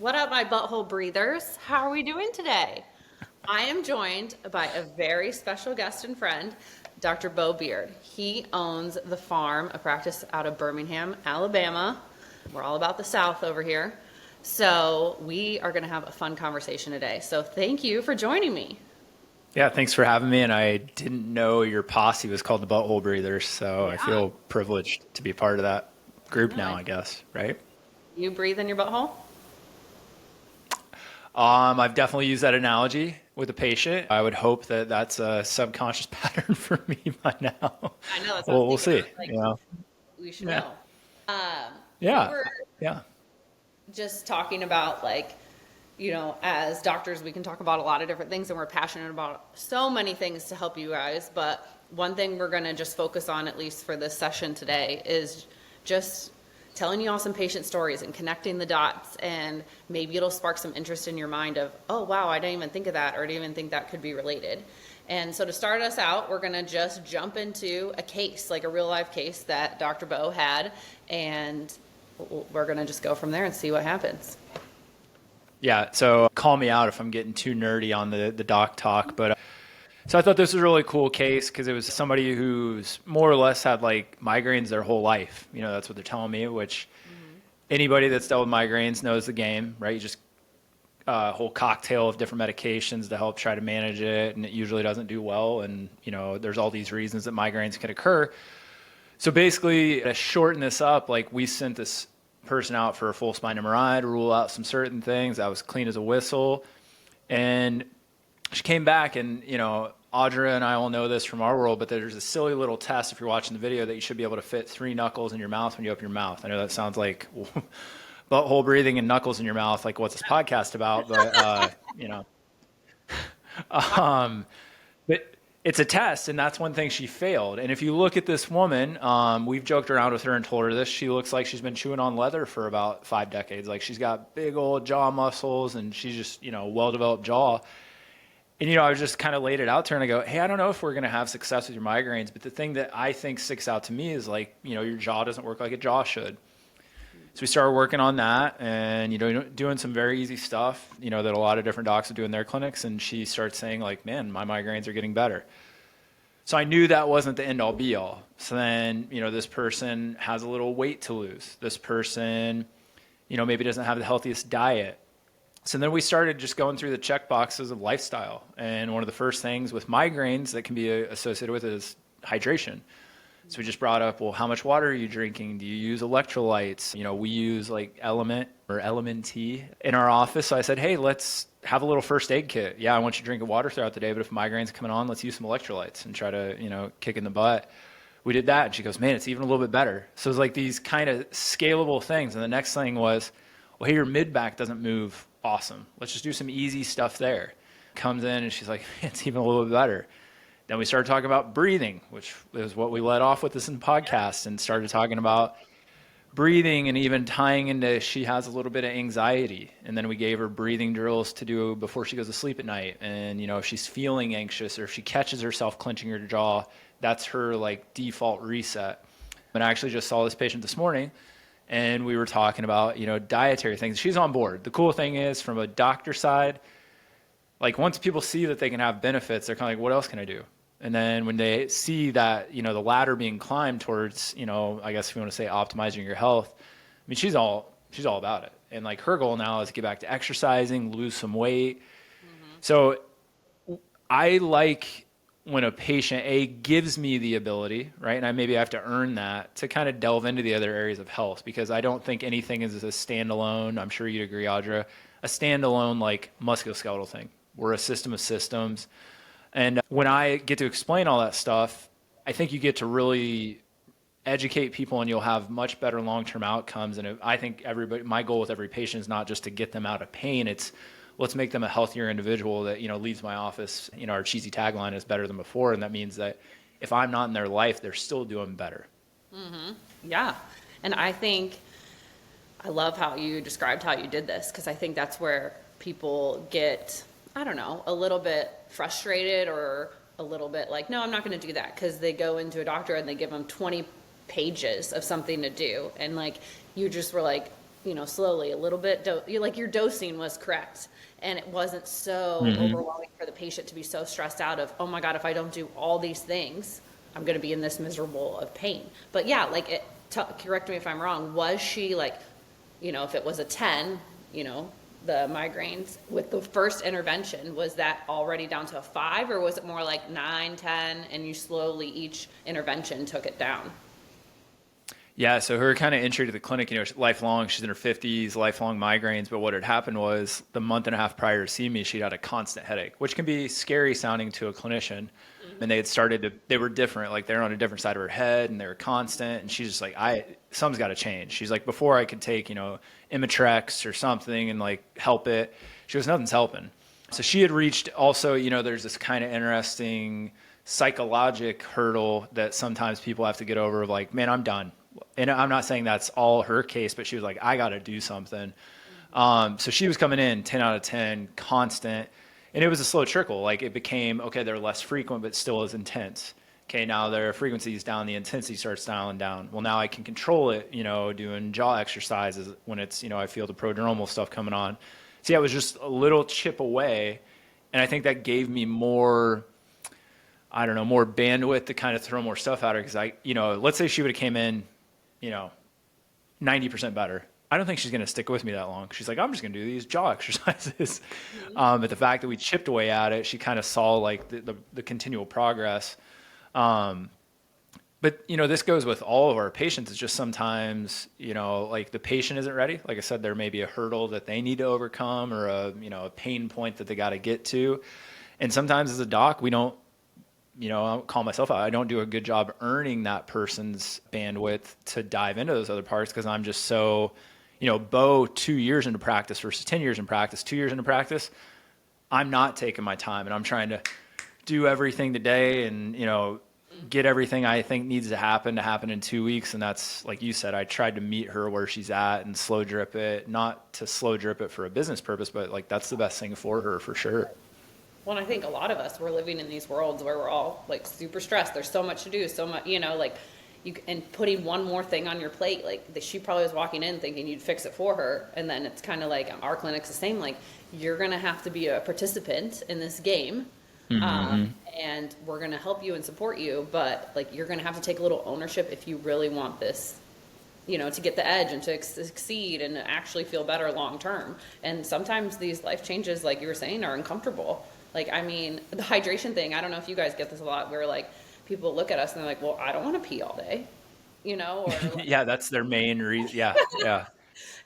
What up, my butthole breathers? How are we doing today? I am joined by a very special guest and friend, Dr. Beau Beard. He owns the farm, a practice out of Birmingham, Alabama. We're all about the South over here. So we are going to have a fun conversation today. So thank you for joining me. Yeah, thanks for having me. And I didn't know your posse was called the Butthole Breathers, so I Yeah. feel privileged to be part of that group now, No, I guess, right? you breathe in your butthole? I've definitely used that analogy with a patient. I would hope that that's a subconscious pattern for me by now. I know that's what I Well, we'll was thinking. I see. was like, You know? we should Yeah. know. We Yeah. were Yeah. just talking about as doctors we can talk about a lot of different things and we're passionate about so many things to help you guys, but one thing we're going to just focus on, at least for this session today, is just telling you all some patient stories and connecting the dots, and maybe it'll spark some interest in your mind of, oh wow, I didn't even think of that, or I didn't even think that could be related. And so to start us out, we're going to just jump into a case, like a real life case that Dr. Beau had, and we're going to just go from there and see what happens. Yeah. So call me out if I'm getting too nerdy on the doc talk, but so I thought this was a really cool case because it was somebody who's more or less had like migraines their whole life. You know, that's what they're telling me, which anybody that's dealt with migraines knows the game, right? You just a whole cocktail of different medications to help try to manage it, and it usually doesn't do well. And, you know, there's all these reasons that migraines can occur. So basically, to shorten this up, like we sent this person out for a full spine MRI to rule out some certain things. I was clean as a whistle. And she came back and, you know, Audra and I all know this from our world, but there's a silly little test if you're watching the video that you should be able to fit 3 knuckles in your mouth when you open your mouth. I know that sounds like butthole breathing and knuckles in your mouth, like what's this podcast about? But, you know, but it's a test, and that's one thing she failed. And if you look at this woman, we've joked around with her and told her this. She looks like she's been chewing on leather for about 5 decades. Like she's got big old jaw muscles, and she's just, you know, well-developed jaw. And, you know, I was just kind of laid it out to her and I go, hey, I don't know if we're going to have success with your migraines, but the thing that I think sticks out to me is like, you know, your jaw doesn't work like a jaw should. So we started working on that and, you know, doing some very easy stuff, you know, that a lot of different docs are doing in their clinics. And she starts saying like, man, my migraines are getting better. So I knew that wasn't the end all be all. So then, you know, this person has a little weight to lose. This person, you know, maybe doesn't have the healthiest diet. So then we started just going through the check boxes of lifestyle. And one of the first things with migraines that can be associated with is hydration. So we just brought up, well, how much water are you drinking? Do you use electrolytes? You know, we use like Element or Element T in our office. So I said, hey, let's have a little first aid kit. Yeah, I want you drinking water throughout the day, but if migraines are coming on, let's use some electrolytes and try to, you know, kick in the butt. We did that. And she goes, man, it's even a little bit better. So it's like these kind of scalable things. And the next thing was, well, hey, your mid back doesn't move. Awesome. Let's just do some easy stuff there. Comes in and she's like, it's even a little bit better. Then we started talking about breathing, which is what we led off with this in the podcast, and started talking about breathing and even tying into she has a little bit of anxiety. And then we gave her breathing drills to do before she goes to sleep at night. And, you know, if she's feeling anxious or if she catches herself clenching her jaw, that's her like default reset. And I actually just saw this patient this morning and we were talking about, you know, dietary things. She's on board. The cool thing is from a doctor side, like once people see that they can have benefits, they're kind of like, what else can I do? And then when they see that, you know, the ladder being climbed towards, you know, I guess if you want to say optimizing your health, I mean, she's all about it. And like her goal now is to get back to exercising, lose some weight. So I like when a patient gives me the ability, right? And I maybe have to earn that to kind of delve into the other areas of health, because I don't think anything is a standalone. I'm sure you'd agree, Audra, a standalone like musculoskeletal thing. We're a system of systems. And when I get to explain all that stuff, I think you get to really educate people and you'll have much better long-term outcomes. And I think my goal with every patient is not just to get them out of pain. It's let's make them a healthier individual that, you know, leaves my office. You know, our cheesy tagline is better than before. And that means that if I'm not in their life, they're still doing better. Yeah. And I think I love how you described how you did this, because I think that's where people get, I don't know, a little bit frustrated or a little bit like, no, I'm not going to do that, because they go into a doctor and they give them 20 pages of something to do. And like, you just were like, slowly, a little bit, like your dosing was correct. And it wasn't so overwhelming for the patient to be so stressed out of, oh my God, if I don't do all these things, I'm going to be in this miserable of pain. But yeah, like correct me if I'm wrong. Was she like, if it was a 10, the migraines with the first intervention, was that already down to a 5, or was it more like 9, 10, and you slowly each intervention took it down? Yeah, so her kind of entry to the clinic, lifelong, she's in her 50s, lifelong migraines. But what had happened was the month and a half prior to seeing me, she'd had a constant headache, which can be scary sounding to a clinician. And they were different, like they're on a different side of her head and they were constant. And she's just like, something's got to change. She's like, before I could take, Imitrex or something and like help it, she goes, nothing's helping. So she had reached also, there's this kind of interesting psychologic hurdle that sometimes people have to get over of like, man, I'm done. And I'm not saying that's all her case, but she was like, I got to do something. So she was coming in 10 out of 10, constant. And it was a slow trickle. Like it became, okay, they're less frequent, but still as intense. Okay, now their frequency is down, the intensity starts dialing down. Well, now I can control it, doing jaw exercises when it's, I feel the prodromal stuff coming on. So yeah, it was just a little chip away. And I think that gave me more bandwidth to kind of throw more stuff at her. Because let's say she would have came in, 90% better. I don't think she's going to stick with me that long. She's like, I'm just going to do these jaw exercises. But the fact that we chipped away at it, she kind of saw like the continual progress. But this goes with all of our patients. It's just sometimes, like the patient isn't ready. Like I said, there may be a hurdle that they need to overcome or a pain point that they got to get to. And sometimes as a doc, we don't, I'll call myself out. I don't do a good job earning that person's bandwidth to dive into those other parts because I'm just so, Beau 2 years into practice versus 10 years in practice, 2 years into practice, I'm not taking my time and I'm trying to do everything today and, get everything I think needs to happen in 2 weeks. And that's, like you said, I tried to meet her where she's at and slow drip it, not to slow drip it for a business purpose, but like that's the best thing for her for sure. Well, I think a lot of us, we're living in these worlds where we're all like super stressed. There's so much to do, so much, like and putting one more thing on your plate, like she probably was walking in thinking you'd fix it for her. And then it's kind of like our clinic's the same. Like you're going to have to be a participant in this game. And we're going to help you and support you. But like, you're going to have to take a little ownership if you really want this, to get the edge and to succeed and to actually feel better long term. And sometimes these life changes, like you were saying, are uncomfortable. Like, I mean, the hydration thing, I don't know if you guys get this a lot, where like people look at us and they're like, well, I don't want to pee all day, or like, yeah, that's their main reason. Yeah. Yeah.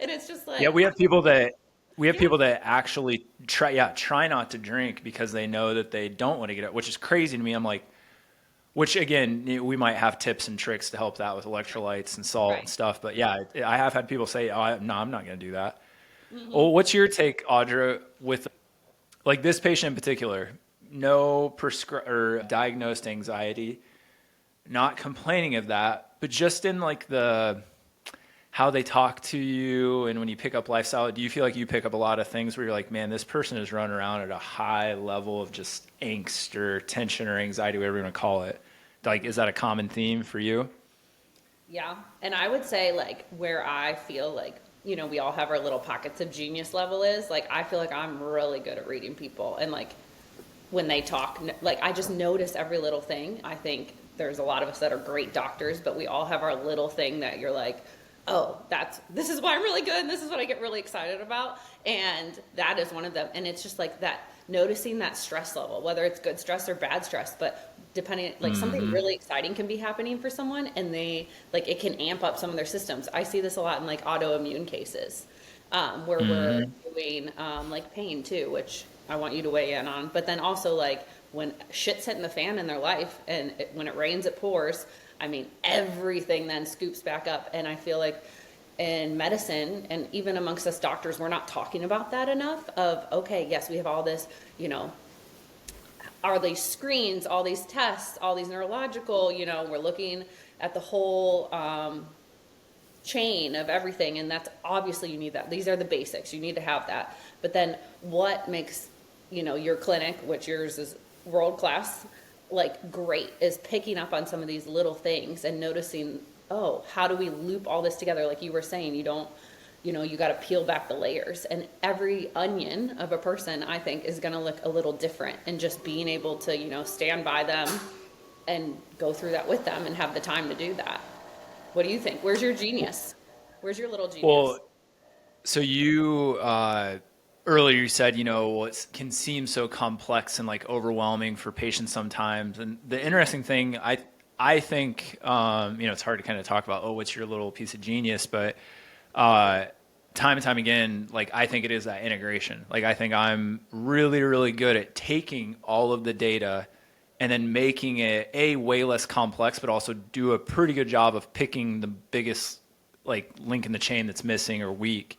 and it's just like, Yeah. We have people that actually try not to drink because they know that they don't want to get it, which is crazy to me. I'm like, which again, we might have tips and tricks to help that with electrolytes and salt and stuff. But yeah, I have had people say, no, I'm not going to do that. Well, what's your take, Audra, with like this patient in particular, no or diagnosed anxiety, not complaining of that, but just in like how they talk to you and when you pick up lifestyle, do you feel like you pick up a lot of things where you're like, man, this person is running around at a high level of just angst or tension or anxiety, whatever you want to call it? Like, is that a common theme for you? Yeah. And I would say like where I feel like, we all have our little pockets of genius level is like, I feel like I'm really good at reading people. And like when they talk, like I just notice every little thing. I think there's a lot of us that are great doctors, but we all have our little thing that you're like, oh, this is why I'm really good. And this is what I get really excited about. And that is one of them. And it's just like that, noticing that stress level, whether it's good stress or bad stress, but depending, like something really exciting can be happening for someone and they like, it can amp up some of their systems. I see this a lot in like autoimmune cases, where we're doing, like pain too, which I want you to weigh in on, but then also like when shit's hitting the fan in their life and when it rains, it pours. I mean, everything then scoops back up. And I feel like in medicine and even amongst us doctors, we're not talking about that enough of, okay, yes, we have all this, are these screens, all these tests, all these neurological, we're looking at the whole chain of everything. And that's obviously you need that. These are the basics. You need to have that. But then what makes, your clinic, which yours is world-class, like great, is picking up on some of these little things and noticing, oh, how do we loop all this together? Like you were saying, you don't you got to peel back the layers, and every onion of a person, I think, is going to look a little different, and just being able to, stand by them and go through that with them and have the time to do that. What do you think? Where's your genius? Where's your little Well, genius? so you earlier you said, what can seem so complex and like overwhelming for patients sometimes. And the interesting thing, I think, it's hard to kind of talk about, oh, what's your little piece of genius, but time and time again, like I think it is that integration. Like I think I'm really, really good at taking all of the data and then making it way less complex, but also do a pretty good job of picking the biggest like link in the chain that's missing or weak.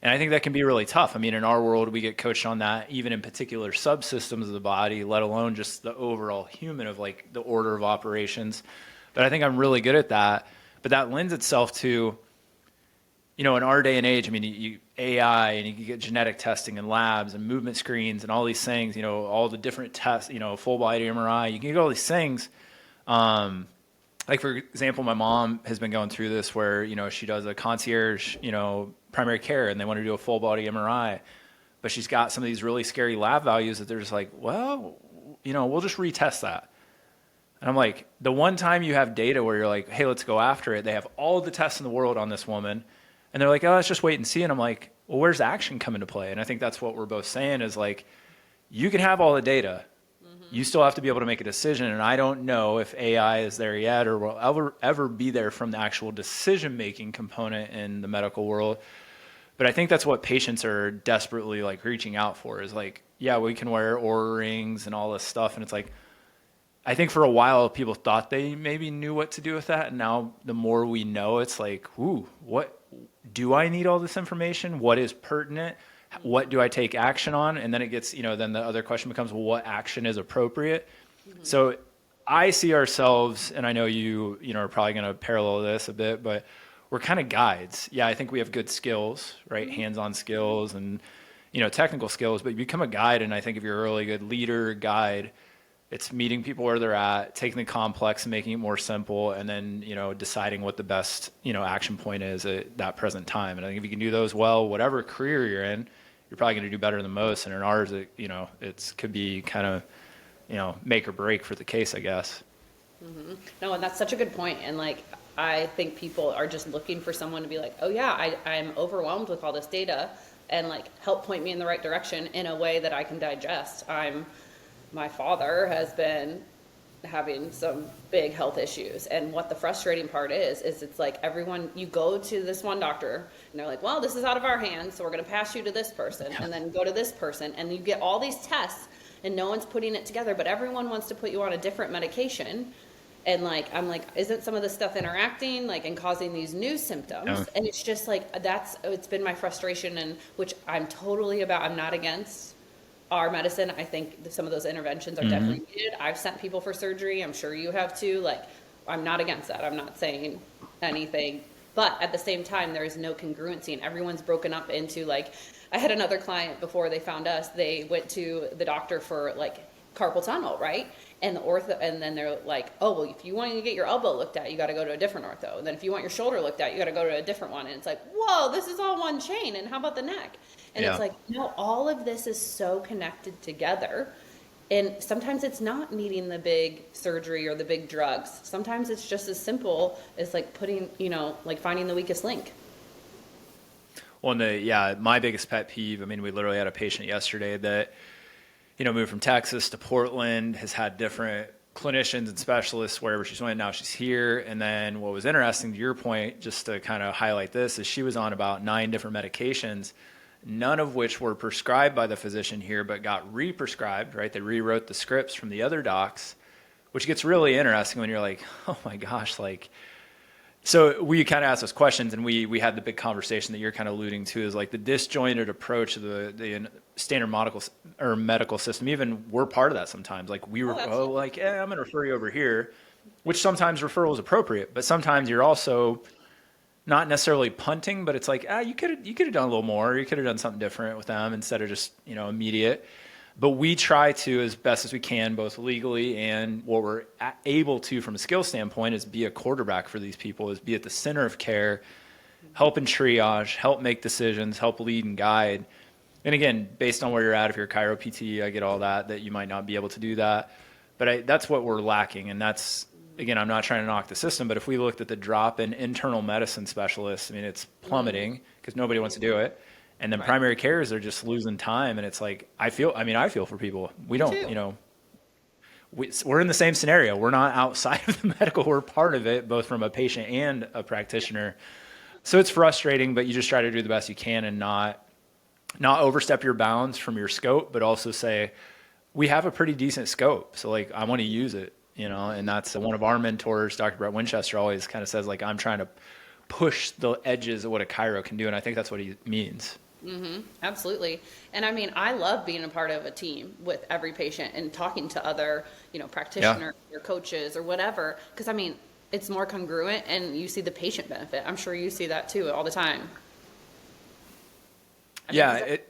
And I think that can be really tough. I mean, in our world, we get coached on that, even in particular subsystems of the body, let alone just the overall human of like the order of operations. But I think I'm really good at that. But that lends itself to, in our day and age, I mean, AI and you can get genetic testing and labs and movement screens and all these things, all the different tests, full body MRI, you can get all these things. Like for example, my mom has been going through this where, she does a concierge, primary care and they want to do a full body MRI, but she's got some of these really scary lab values that they're just like, well, we'll just retest that. And I'm like, the one time you have data where you're like, hey, let's go after it. They have all the tests in the world on this woman. And they're like, oh, let's just wait and see. And I'm like, well, where's action come into play? And I think that's what we're both saying is like, you can have all the data. You still have to be able to make a decision. And I don't know if AI is there yet or will ever be there from the actual decision-making component in the medical world. But I think that's what patients are desperately like reaching out for is like, yeah, we can wear Oura rings and all this stuff. And it's like, I think for a while people thought they maybe knew what to do with that. And now the more we know, it's like, ooh, what do I need all this information? What is pertinent? What do I take action on? And then it gets, then the other question becomes, well, what action is appropriate? So I see ourselves, and I know you are probably going to parallel this a bit, but we're kind of guides. Yeah, I think we have good skills, right? Hands-on skills and, technical skills, but you become a guide. And I think if you're a really good leader, guide, it's meeting people where they're at, taking the complex and making it more simple, and then, deciding what the best, action point is at that present time. And I think if you can do those well, whatever career you're in, you're probably going to do better than most. And in ours, it could be kind of, make or break for the case, I guess. Mm-hmm. No, and that's such a good point. And like, I think people are just looking for someone to be like, oh yeah, I'm overwhelmed with all this data, and like help point me in the right direction in a way that I can digest. My father has been having some big health issues, and what the frustrating part is it's like you go to this one doctor and they're like, well, this is out of our hands, so we're going to pass you to this person, and then go to this person, and you get all these tests and no one's putting it together, but everyone wants to put you on a different medication. And like, I'm like, isn't some of this stuff interacting like and causing these new symptoms? Yeah. And it's just like, it's been my frustration, and which I'm totally about. I'm not against our medicine. I think some of those interventions are definitely needed. I've sent people for surgery. I'm sure you have too. Like, I'm not against that. I'm not saying anything. But at the same time, there is no congruency, and everyone's broken up into like, I had another client before they found us. They went to the doctor for like carpal tunnel, right? And the ortho, and then they're like, oh, well, if you want to get your elbow looked at, you got to go to a different ortho. And then if you want your shoulder looked at, you got to go to a different one. And it's like, whoa, this is all one chain. And how about the neck? And Yeah. it's like, no, all of this is so connected together. And sometimes it's not needing the big surgery or the big drugs. Sometimes it's just as simple as like putting, like finding the weakest link. Well, my biggest pet peeve, I mean, we literally had a patient yesterday that, moved from Texas to Portland, has had different clinicians and specialists wherever she's went. Now she's here. And then what was interesting to your point, just to kind of highlight this, is she was on about 9 different medications, none of which were prescribed by the physician here, but got re-prescribed, right? They rewrote the scripts from the other docs, which gets really interesting when you're like, oh my gosh, like, so we kind of asked those questions, and we had the big conversation that you're kind of alluding to, is like the disjointed approach of the standard medical system. Even we're part of that sometimes. Like I'm going to refer you over here, which sometimes referral is appropriate, but sometimes you're also not necessarily punting, but it's like, you could have done a little more. You could have done something different with them instead of just immediate. But we try to, as best as we can, both legally and what we're able to from a skill standpoint, is be a quarterback for these people, is be at the center of care, help in triage, help make decisions, help lead and guide. And again, based on where you're at, if you're a chiro PT, I get all that you might not be able to do that. But that's what we're lacking. And that's, again, I'm not trying to knock the system, but if we looked at the drop in internal medicine specialists, I mean, it's plummeting because nobody wants to do it. And then primary cares are just losing time. And it's like, I feel for people. We don't, we're in the same scenario. We're not outside of the medical. We're part of it, both from a patient and a practitioner. So it's frustrating, but you just try to do the best you can and not overstep your bounds from your scope, but also say, we have a pretty decent scope. So like, I want to use it, and that's one of our mentors, Dr. Brett Winchester, always kind of says, like, I'm trying to push the edges of what a chiro can do. And I think that's what he means. Mm-hmm. Absolutely. And I mean, I love being a part of a team with every patient and talking to other, practitioners or coaches or whatever. Cause I mean, it's more congruent and you see the patient benefit. I'm sure you see that too all the time. It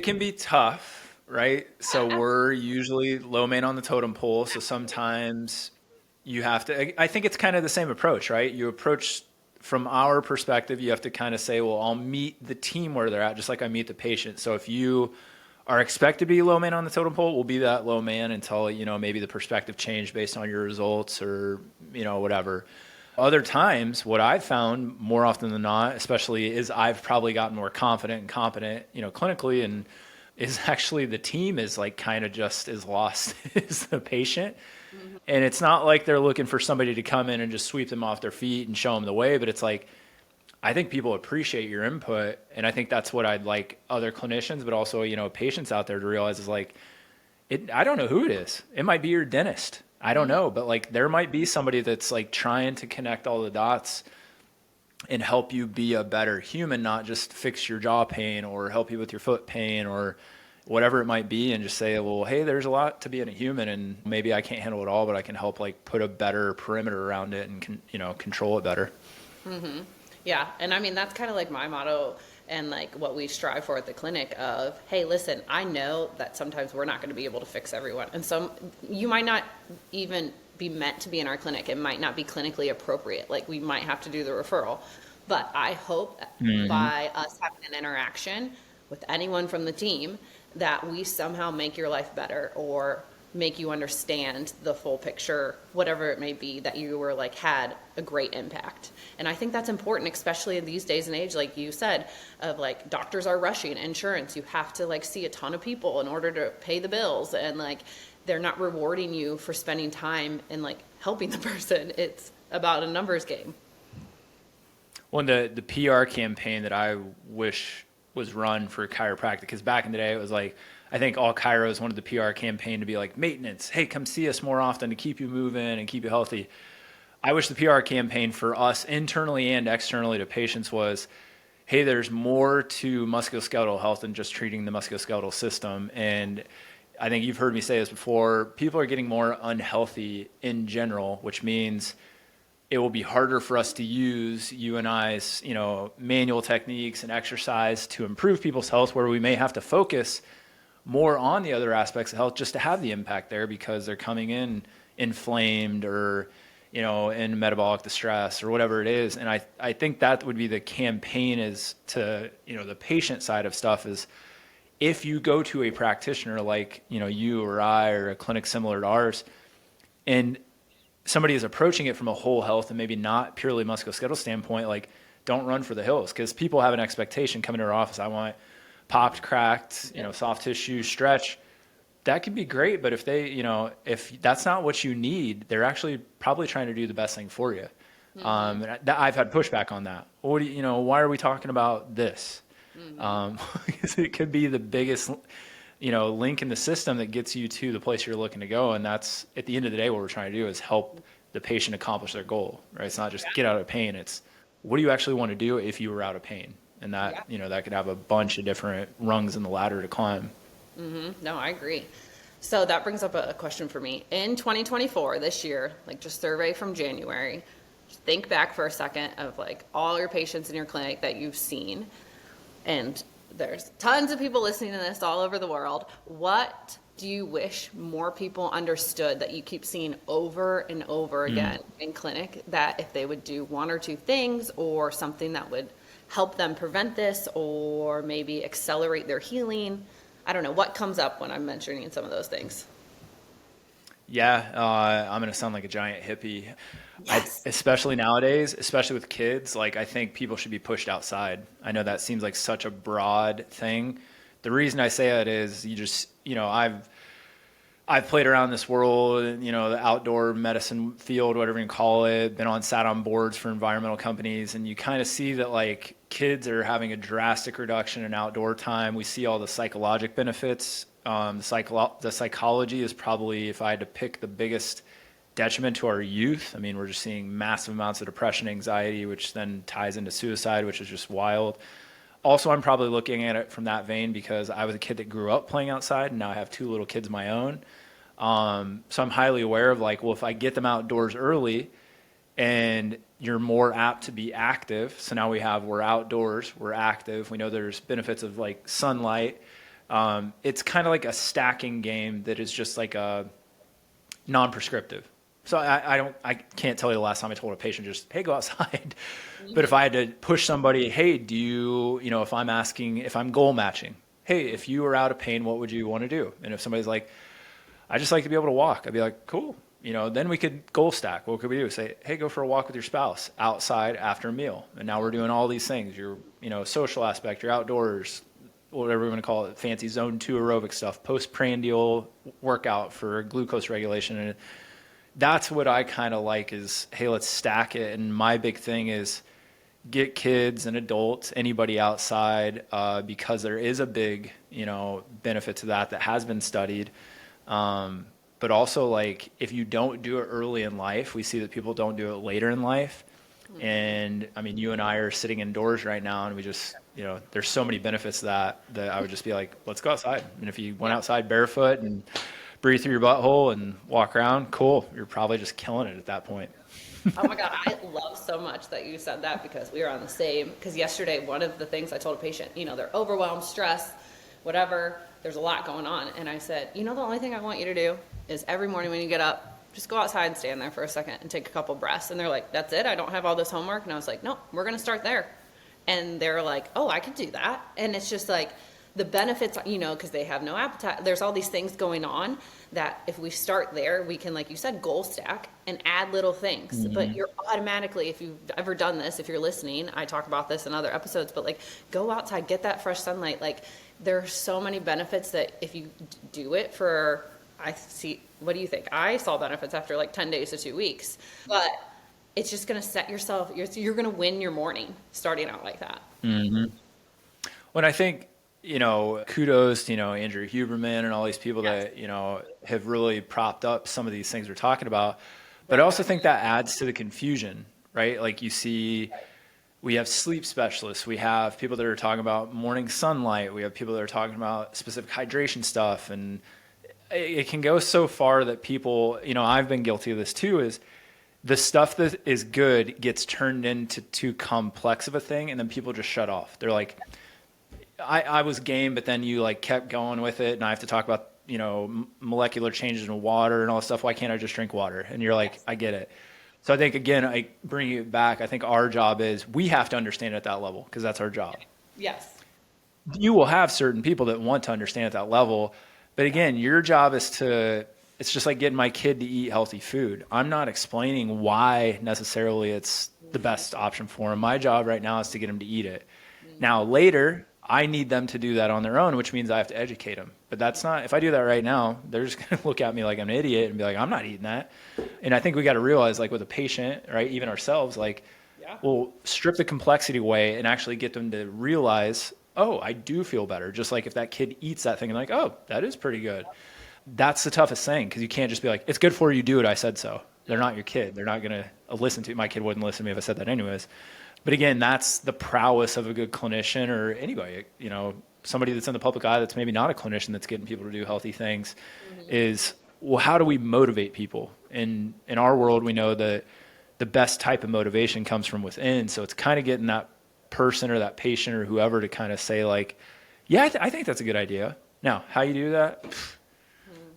can be tough, right? So we're usually low man on the totem pole. So sometimes you have to, I think it's kind of the same approach, right? You approach from our perspective, you have to kind of say, well, I'll meet the team where they're at, just like I meet the patient. So if you are expected to be low man on the totem pole, we'll be that low man until, maybe the perspective changed based on your results or, whatever. Other times, what I've found more often than not, especially is I've probably gotten more confident and competent, clinically, and is actually the team is like kind of just as lost as the patient. Mm-hmm. And it's not like they're looking for somebody to come in and just sweep them off their feet and show them the way, but it's like, I think people appreciate your input. And I think that's what I'd like other clinicians, but also, patients out there to realize is like, I don't know who it is. It might be your dentist. I don't know, but like there might be somebody that's like trying to connect all the dots and help you be a better human, not just fix your jaw pain or help you with your foot pain or whatever it might be, and just say, well, hey, there's a lot to being a human and maybe I can't handle it all, but I can help like put a better perimeter around it and control it better. Mm-hmm. Yeah. And I mean, that's kind of like my motto and like what we strive for at the clinic of, hey, listen, I know that sometimes we're not going to be able to fix everyone. And so you might not even be meant to be in our clinic. It might not be clinically appropriate. Like we might have to do the referral, but I hope by us having an interaction with anyone from the team that we somehow make your life better or make you understand the full picture, whatever it may be, that you were like had a great impact. And I think that's important, especially in these days and age, like you said, of like doctors are rushing insurance. You have to like see a ton of people in order to pay the bills, and like they're not rewarding you for spending time and like helping the person. It's about a numbers game. Well, the PR campaign that I wish was run for chiropractic, because back in the day it was like, I think all chiros wanted the PR campaign to be like maintenance. Hey, come see us more often to keep you moving and keep you healthy. I wish the PR campaign for us internally and externally to patients was, hey, there's more to musculoskeletal health than just treating the musculoskeletal system. And I think you've heard me say this before, people are getting more unhealthy in general, which means it will be harder for us to use you and I's, manual techniques and exercise to improve people's health, where we may have to focus more on the other aspects of health just to have the impact there, because they're coming in inflamed or, in metabolic distress or whatever it is. And I think that would be the campaign, is to, the patient side of stuff is, if you go to a practitioner like, you or I, or a clinic similar to ours, and somebody is approaching it from a whole health and maybe not purely musculoskeletal standpoint, like don't run for the hills, because people have an expectation coming to our office. I want popped, cracked, soft tissue stretch. That could be great, but if they, if that's not what you need, they're actually probably trying to do the best thing for you. Mm-hmm. And I've had pushback on that. What do you, why are we talking about this? Mm-hmm. It could be the biggest, link in the system that gets you to the place you're looking to go. And that's, at the end of the day, what we're trying to do is help the patient accomplish their goal, right? It's not just get out of pain. It's what do you actually want to do if you were out of pain? And that, that could have a bunch of different rungs in the ladder to climb. Mm-hmm. No, I agree. So that brings up a question for me. In 2024, this year, like just survey from January, just think back for a second of like all your patients in your clinic that you've seen, and there's tons of people listening to this all over the world. What do you wish more people understood that you keep seeing over and over again in clinic, that if they would do one or two things or something that would help them prevent this or maybe accelerate their healing? I don't know what comes up when I'm mentioning some of those things. Yeah, I'm going to sound like a giant hippie. Yes. Especially nowadays, especially with kids, like I think people should be pushed outside. I know that seems like such a broad thing. The reason I say that is I've played around this world, the outdoor medicine field, whatever you call it, sat on boards for environmental companies, and you kind of see that like kids are having a drastic reduction in outdoor time. We see all the psychological benefits. The psychology is probably, if I had to pick, the biggest detriment to our youth. I mean, we're just seeing massive amounts of depression, anxiety, which then ties into suicide, which is just wild. Also, I'm probably looking at it from that vein because I was a kid that grew up playing outside, and now I have two little kids of my own. So I'm highly aware of like, well, if I get them outdoors early and you're more apt to be active. So now we're outdoors, we're active. We know there's benefits of like sunlight. It's kind of like a stacking game that is just like a non-prescriptive. So I can't tell you the last time I told a patient just, hey, go outside. But if I had to push somebody, hey, do you, if I'm goal matching, hey, if you were out of pain, what would you want to do? And if somebody's like, I just like to be able to walk, I'd be like, cool. Then we could goal stack. What could we do? Say, hey, go for a walk with your spouse outside after a meal. And now we're doing all these things. Your, social aspect, your outdoors, whatever we want to call it, fancy zone 2 aerobic stuff, postprandial workout for glucose regulation. And that's what I kind of like is, hey, let's stack it. And my big thing is get kids and adults, anybody outside, because there is a big, benefit to that has been studied. But also like if you don't do it early in life, we see that people don't do it later in life. And I mean, you and I are sitting indoors right now and we just, there's so many benefits to that I would just be like, let's go outside. And if you went outside barefoot and breathe through your butthole and walk around, cool. You're probably just killing it at that point. Oh my God, I love so much that you said that because we were on the same. Because yesterday, one of the things I told a patient, they're overwhelmed, stressed, whatever, there's a lot going on. And I said, the only thing I want you to do is every morning when you get up, just go outside and stand there for a second and take a couple breaths. And they're like, that's it? I don't have all this homework? And I was like, no, we're going to start there. And they're like, oh, I can do that. And it's just like the benefits, because they have no appetite. There's all these things going on that if we start there, we can, like you said, goal stack and add little things. Mm-hmm. But you're automatically, if you've ever done this, if you're listening, I talk about this in other episodes, but like go outside, get that fresh sunlight. Like there are so many benefits that if you do it for, what do you think? I saw benefits after like 10 days to 2 weeks, but it's just going to set yourself, you're going to win your morning starting out like that. Mm-hmm. When I think, kudos to, Andrew Huberman and all these people that, have really propped up some of these things we're talking about. But I also think that adds to the confusion, right? Like you see, we have sleep specialists. We have people that are talking about morning sunlight. We have people that are talking about specific hydration stuff. And it can go so far that people, I've been guilty of this too, is the stuff that is good gets turned into too complex of a thing. And then people just shut off. They're like, I was game, but then you like kept going with it. And I have to talk about, molecular changes in water and all this stuff. Why can't I just drink water? And you're like, I get it. So I think, again, I bring it back. I think our job is we have to understand at that level because that's our job. Yes. You will have certain people that want to understand at that level. But again, your job is it's just like getting my kid to eat healthy food. I'm not explaining why necessarily it's the best option for him. My job right now is to get him to eat it. Now, later, I need them to do that on their own, which means I have to educate them. But that's not, if I do that right now, they're just going to look at me like I'm an idiot and be like, I'm not eating that. And I think we got to realize, like with a patient, right, even ourselves, like, we'll strip the complexity away and actually get them to realize, oh, I do feel better. Just like if that kid eats that thing and like, oh, that is pretty good. That's the toughest thing because you can't just be like, it's good for you, do it, I said so. They're not your kid. They're not going to listen to you. My kid wouldn't listen to me if I said that anyways. But again, that's the prowess of a good clinician or anybody, somebody that's in the public eye that's maybe not a clinician that's getting people to do healthy things is, well, how do we motivate people? In our world, we know that the best type of motivation comes from within. So it's kind of getting that person or that patient or whoever to kind of say like, Yeah, I think that's a good idea. Now, how you do that?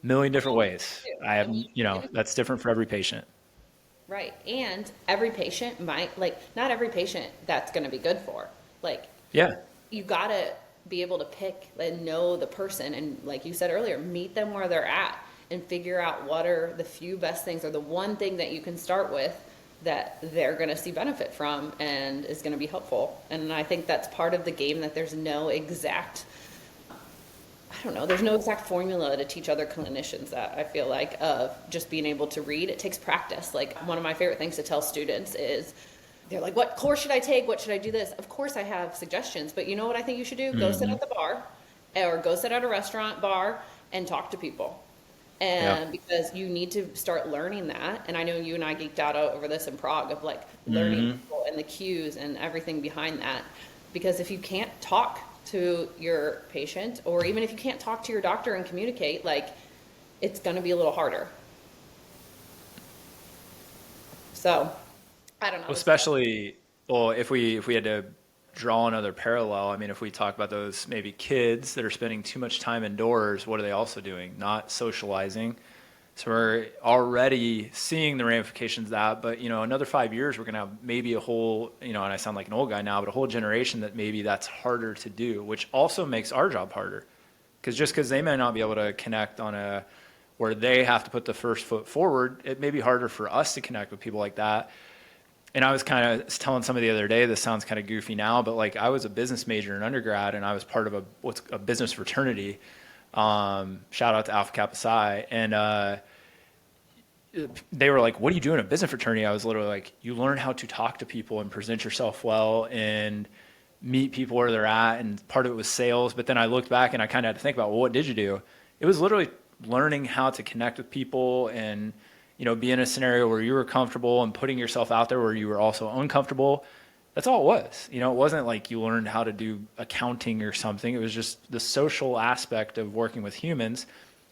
Million different ways. I I have, mean, that's different for every patient. right. And every patient might, like, not every patient that's going to be good for. Like, Yeah. you got to be able to pick and know the person. And like you said earlier, meet them where they're at and figure out what are the few best things or the one thing that you can start with that they're going to see benefit from and is going to be helpful. And I think that's part of the game, that there's no exact, I don't know, there's no exact formula to teach other clinicians that, I feel like, of just being able to read. It takes practice. Like, one of my favorite things to tell students is, they're like, what course should I take? What should I do this? Of course I have suggestions, but you know what I think you should do? Go sit Hmm. at the bar, or go sit at a restaurant bar and talk to people. Yeah. And because you need to start learning that. And I know you and I geeked out over this in Prague, of like learning Hmm. people and the cues and everything behind that. Because if you can't talk to your patient, or even if you can't talk to your doctor and communicate, like, it's going to be a little harder. So, I don't know. Especially, well, if we had to draw another parallel, I mean, if we talk about those maybe kids that are spending too much time indoors, what are they also doing? Not socializing. So we're already seeing the ramifications of that. But, another 5 years, we're going to have maybe a whole, and I sound like an old guy now, but a whole generation that maybe that's harder to do, which also makes our job harder. Because they may not be able to connect on where they have to put the first foot forward, it may be harder for us to connect with people like that. And I was kind of telling somebody the other day, this sounds kind of goofy now, but like, I was a business major in undergrad, and I was part of a business fraternity. Shout out to Alpha Kappa Psi. And they were like, what do you do in a business fraternity? I was literally like, you learn how to talk to people and present yourself well and meet people where they're at. And part of it was sales. But then I looked back and I kind of had to think about, well, what did you do? It was literally learning how to connect with people and, be in a scenario where you were comfortable and putting yourself out there where you were also uncomfortable. That's all it was. It wasn't like you learned how to do accounting or something. It was just the social aspect of working with humans,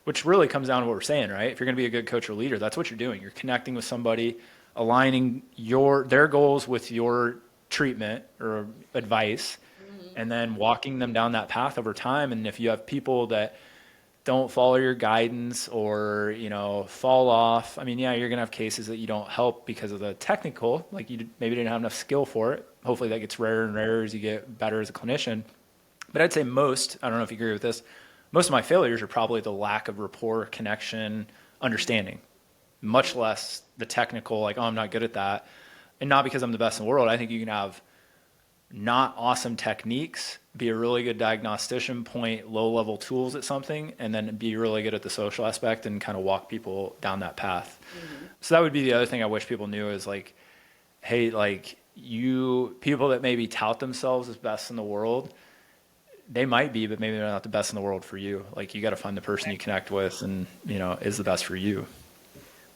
which really comes down to what we're saying, right? If you're going to be a good coach or leader, that's what you're doing. You're connecting with somebody, aligning their goals with your treatment or advice, and then walking them down that path over time. And if you have people that don't follow your guidance or, fall off, I mean, yeah, you're going to have cases that you don't help because of the technical, like you maybe didn't have enough skill for it. Hopefully that gets rarer and rarer as you get better as a clinician. But I'd say I don't know if you agree with this, most of my failures are probably the lack of rapport, connection, understanding, much less the technical, like, oh, I'm not good at that. And not because I'm the best in the world. I think you can have not awesome techniques, be a really good diagnostician, point low-level tools at something, and then be really good at the social aspect and kind of walk people down that path. Mm-hmm. So that would be the other thing I wish people knew is like, hey, like, people that maybe tout themselves as best in the world, they might be, but maybe they're not the best in the world for you. Like, you got to find the person you connect with and, is the best for you.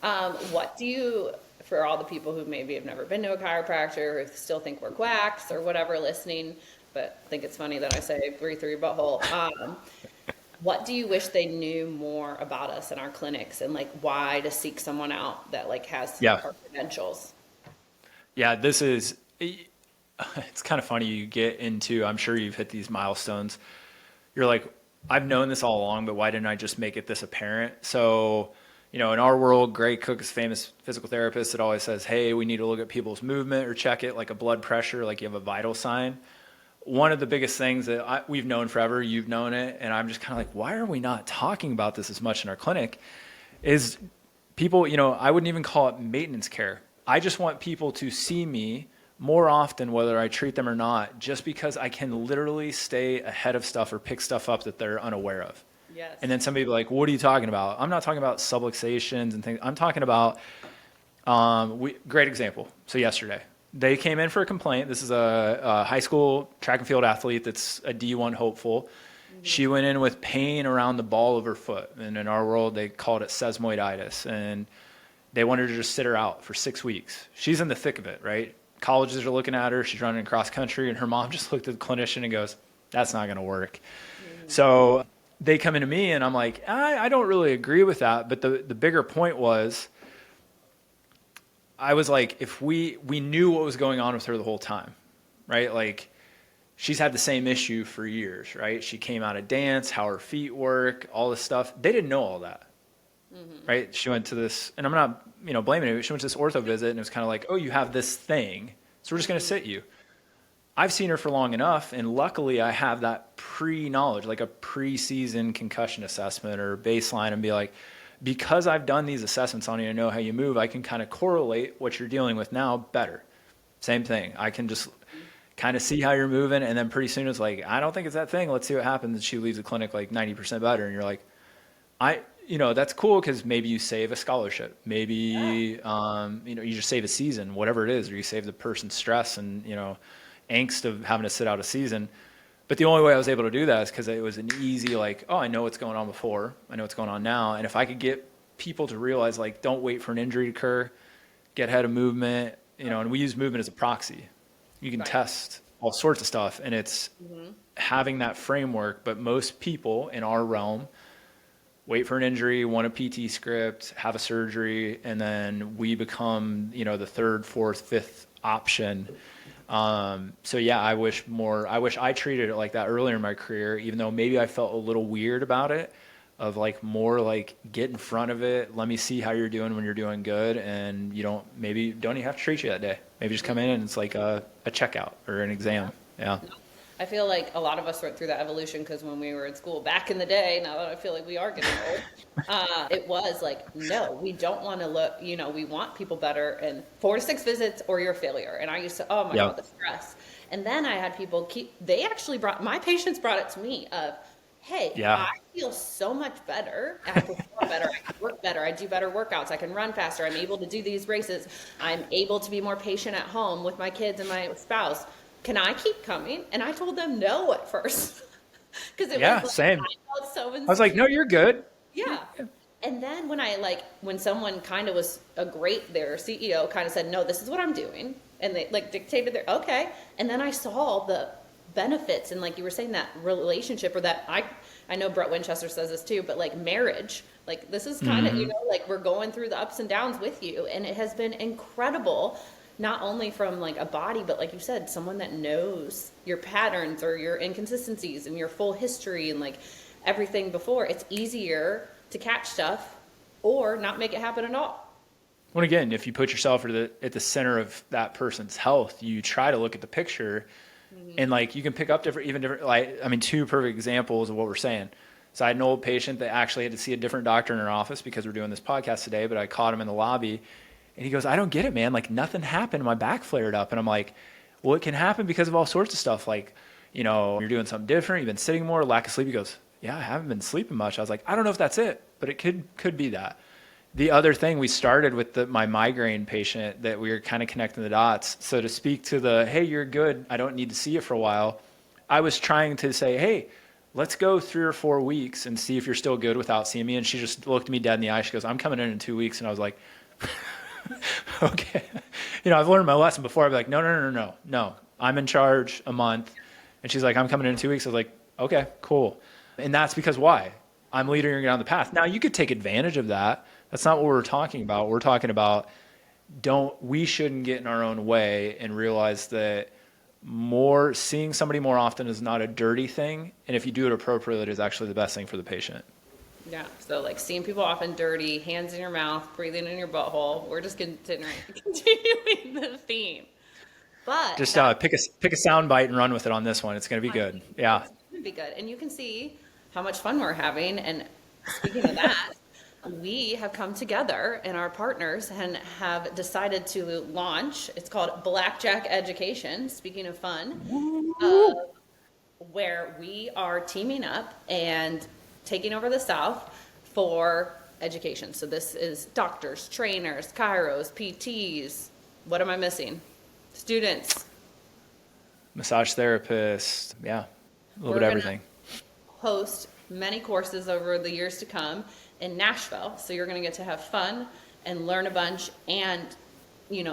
What do you, for all the people who maybe have never been to a chiropractor, or still think we're quacks or whatever listening, but think it's funny that I say breathe through your butthole. What do you wish they knew more about us in our clinics, and like why to seek someone out that like has Yeah. our credentials? Yeah, it's kind of funny. You get into, I'm sure you've hit these milestones. You're like, I've known this all along, but why didn't I just make it this apparent? So, in our world, Gray Cook is a famous physical therapist that always says, hey, we need to look at people's movement or check it like a blood pressure, like you have a vital sign. One of the biggest things that we've known forever, you've known it, and I'm just kind of like, why are we not talking about this as much in our clinic? Is people, I wouldn't even call it maintenance care. I just want people to see me more often, whether I treat them or not, just because I can literally stay ahead of stuff or pick stuff up that they're unaware of. Yes. And then somebody will be like, what are you talking about? I'm not talking about subluxations and things. I'm talking about, great example. So yesterday, they came in for a complaint. This is a high school track and field athlete that's a D1 hopeful. Mm-hmm. She went in with pain around the ball of her foot. And in our world, they called it sesamoiditis. And they wanted to just sit her out for 6 weeks. She's in the thick of it, right? Colleges are looking at her. She's running cross country. And her mom just looked at the clinician and goes, that's not going to work. Mm-hmm. So they come into me and I'm like, I don't really agree with that. But the bigger point was, I was like, if we knew what was going on with her the whole time, right? Like, she's had the same issue for years, right? She came out of dance, how her feet work, all this stuff. They didn't know all that, right? She went to this, and I'm not, blaming her. She went to this ortho visit, and it was kind of like, oh, you have this thing, so we're just going to sit you. I've seen her for long enough, and luckily I have that pre-knowledge, like a pre-season concussion assessment or baseline, and be like, because I've done these assessments on you and know how you move, I can kind of correlate what you're dealing with now better. Same thing. I can just kind of see how you're moving, and then pretty soon it's like, I don't think it's that thing. Let's see what happens. And she leaves the clinic like 90% better, and you're like, that's cool because maybe you save a scholarship. Maybe, you just save a season, whatever it is, or you save the person's stress and, angst of having to sit out a season. But the only way I was able to do that is because it was an easy, like, oh, I know what's going on before. I know what's going on now. And if I could get people to realize, like, don't wait for an injury to occur, get ahead of movement, and we use movement as a proxy. You can test all sorts of stuff, and it's having that framework. But most people in our realm wait for an injury, want a PT script, have a surgery, and then we become, the third, fourth, fifth option. I wish I treated it like that earlier in my career, even though maybe I felt a little weird about it, of like more like get in front of it. Let me see how you're doing when you're doing good. And don't even have to treat you that day. Maybe just come in and it's like a checkout or an exam. Yeah. I feel like a lot of us went through that evolution because when we were in school back in the day, now that I feel like we are getting old, it was like, no, we don't want to look, we want people better in 4 to 6 visits or you're a failure. And I used to, oh my God, the stress. And then I had people my patients brought it to me of, hey, I feel so much better. I perform better. I can work better. I do better workouts. I can run faster. I'm able to do these races. I'm able to be more patient at home with my kids and my spouse. Can I keep coming? And I told them no at first. Because it was like, same. I felt so insecure. I was like, no, you're good. Yeah. And then when someone kind of was their CEO kind of said, no, this is what I'm doing. And they like dictated okay. And then I saw the benefits and like you were saying, that relationship or that I know Brett Winchester says this too, but like marriage, like this is kind of, like we're going through the ups and downs with you. And it has been incredible. Not only from like a body, but like you said, someone that knows your patterns or your inconsistencies and your full history and like everything before. It's easier to catch stuff or not make it happen at all. Well, again, if you put yourself at the center of that person's health, you try to look at the picture and like you can pick up different, 2 perfect examples of what we're saying. So I had an old patient that actually had to see a different doctor in her office because we're doing this podcast today, but I caught him in the lobby. And he goes, I don't get it, man. Like nothing happened. My back flared up. And I'm like, well, it can happen because of all sorts of stuff. Like, you're doing something different. You've been sitting more, lack of sleep. He goes, yeah, I haven't been sleeping much. I was like, I don't know if that's it, but it could be that. The other thing we started with my migraine patient that we were kind of connecting the dots. So to speak to hey, you're good. I don't need to see you for a while. I was trying to say, hey, let's go 3 or 4 weeks and see if you're still good without seeing me. And she just looked me dead in the eye. She goes, I'm coming in 2 weeks. And I was like, okay. I've learned my lesson before. I'd be like, no. I'm in charge a month. And she's like, I'm coming in 2 weeks. I was like, okay, cool. And that's because why? I'm leading her down the path. Now you could take advantage of that. That's not what we're talking about. We're talking about we shouldn't get in our own way and realize that seeing somebody more often is not a dirty thing. And if you do it appropriately, it is actually the best thing for the patient. Yeah, so like seeing people often dirty, hands in your mouth, breathing in your butthole. We're just continuing the theme. But just pick a sound bite and run with it on this one. It's going to be good. Yeah, it's going to be good. And you can see how much fun we're having. And speaking of that, we have come together and our partners and have decided to launch. It's called Blackjack Education. Speaking of fun, where we are teaming up and taking over the South for education. So this is doctors, trainers, chiros, PTs. What am I missing? Students. Massage therapists. Yeah. A little bit of everything. Host many courses over the years to come in Nashville. So you're going to get to have fun and learn a bunch and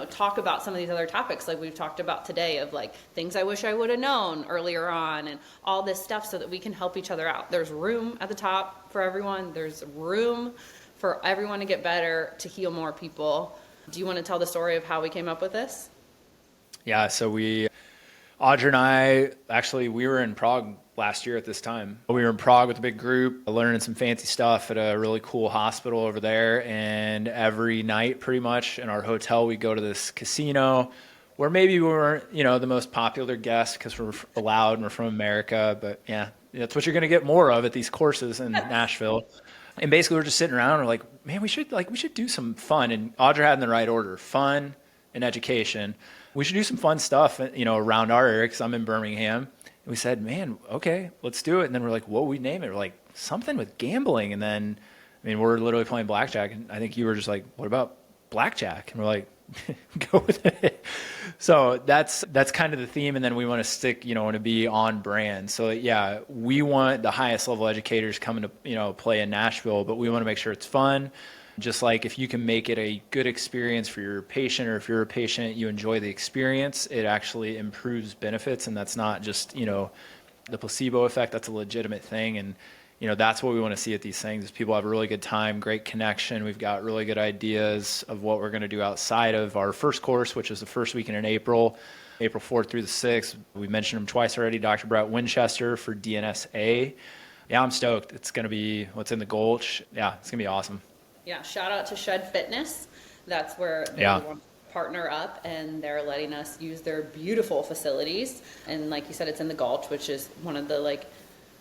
talk about some of these other topics like we've talked about today of like things I wish I would have known earlier on and all this stuff so that we can help each other out. There's room at the top for everyone. There's room for everyone to get better, to heal more people. Do you want to tell the story of how we came up with this? Yeah, so Audra and I, actually, we were in Prague last year at this time. We were in Prague with a big group, learning some fancy stuff at a really cool hospital over there. And every night, pretty much, in our hotel, we go to this casino where maybe we weren't, the most popular guests because we're allowed and we're from America. But yeah, that's what you're going to get more of at these courses in Nashville. And basically, we're just sitting around and we're like, man, we should do some fun. And Audra had in the right order, fun and education. We should do some fun stuff, around our area because I'm in Birmingham. And we said, man, okay, let's do it. And then we're like, what would we name it? We're like, something with gambling. And then, we're literally playing blackjack. And I think you were just like, what about blackjack? And we're like, go with it. So that's kind of the theme. And then we want to stick, and to be on brand. So yeah, we want the highest level educators coming to, play in Nashville, but we want to make sure it's fun. Just like if you can make it a good experience for your patient, or if you're a patient, you enjoy the experience, it actually improves benefits. And that's not just, the placebo effect. That's a legitimate thing. And, that's what we want to see at these things is people have a really good time, great connection. We've got really good ideas of what we're going to do outside of our first course, which is the first weekend in April 4th through the 6th. We mentioned him twice already, Dr. Brett Winchester for DNSA. Yeah, I'm stoked. It's going to be what's in the Gulch. Yeah, it's going to be awesome. Yeah, shout out to Shed Fitness. That's where they want to partner up, and they're letting us use their beautiful facilities. And like you said, it's in the Gulch, which is one of the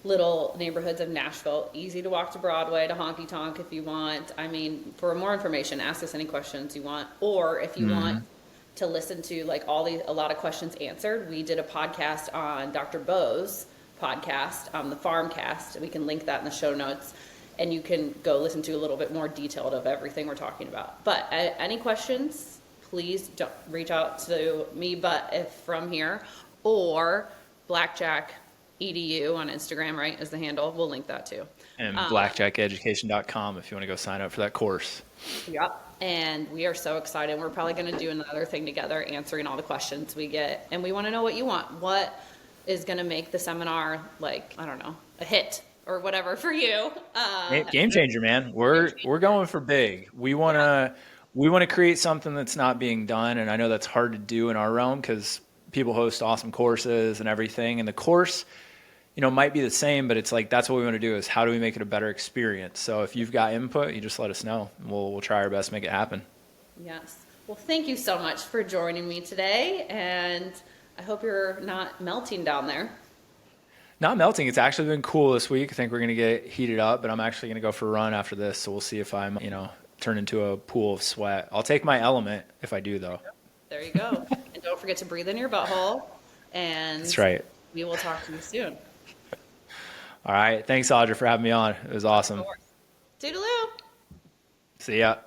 little neighborhoods of Nashville. Easy to walk to Broadway, to Honky Tonk if you want. For more information, ask us any questions you want. Or if you want to listen to a lot of questions answered, we did a podcast on Dr. Beau's podcast, the Farmcast. We can link that in the show notes. And you can go listen to a little bit more detailed of everything we're talking about. But any questions, please don't reach out to me, but if from here, or Blackjack EDU on Instagram, right, is the handle. We'll link that too. And blackjackeducation.com if you want to go sign up for that course. Yep. And we are so excited. We're probably going to do another thing together, answering all the questions we get. And we want to know what you want. What is going to make the seminar, a hit? Or whatever for you. Game changer, man. We're going for big. We want to create something that's not being done, and I know that's hard to do in our realm because people host awesome courses and everything, and the course, might be the same, but it's that's what we want to do is how do we make it a better experience. So if you've got input, you just let us know, and we'll try our best to make it happen. Yes. Well, thank you so much for joining me today, and I hope you're not melting down there. Not melting. It's actually been cool this week. I think we're going to get heated up, but I'm actually going to go for a run after this. So we'll see if I'm, turn into a pool of sweat. I'll take my element if I do, though. There you go. And don't forget to breathe in your butthole. And that's right. We will talk to you soon. All right. Thanks, Audra, for having me on. It was awesome. Toodaloo. See ya.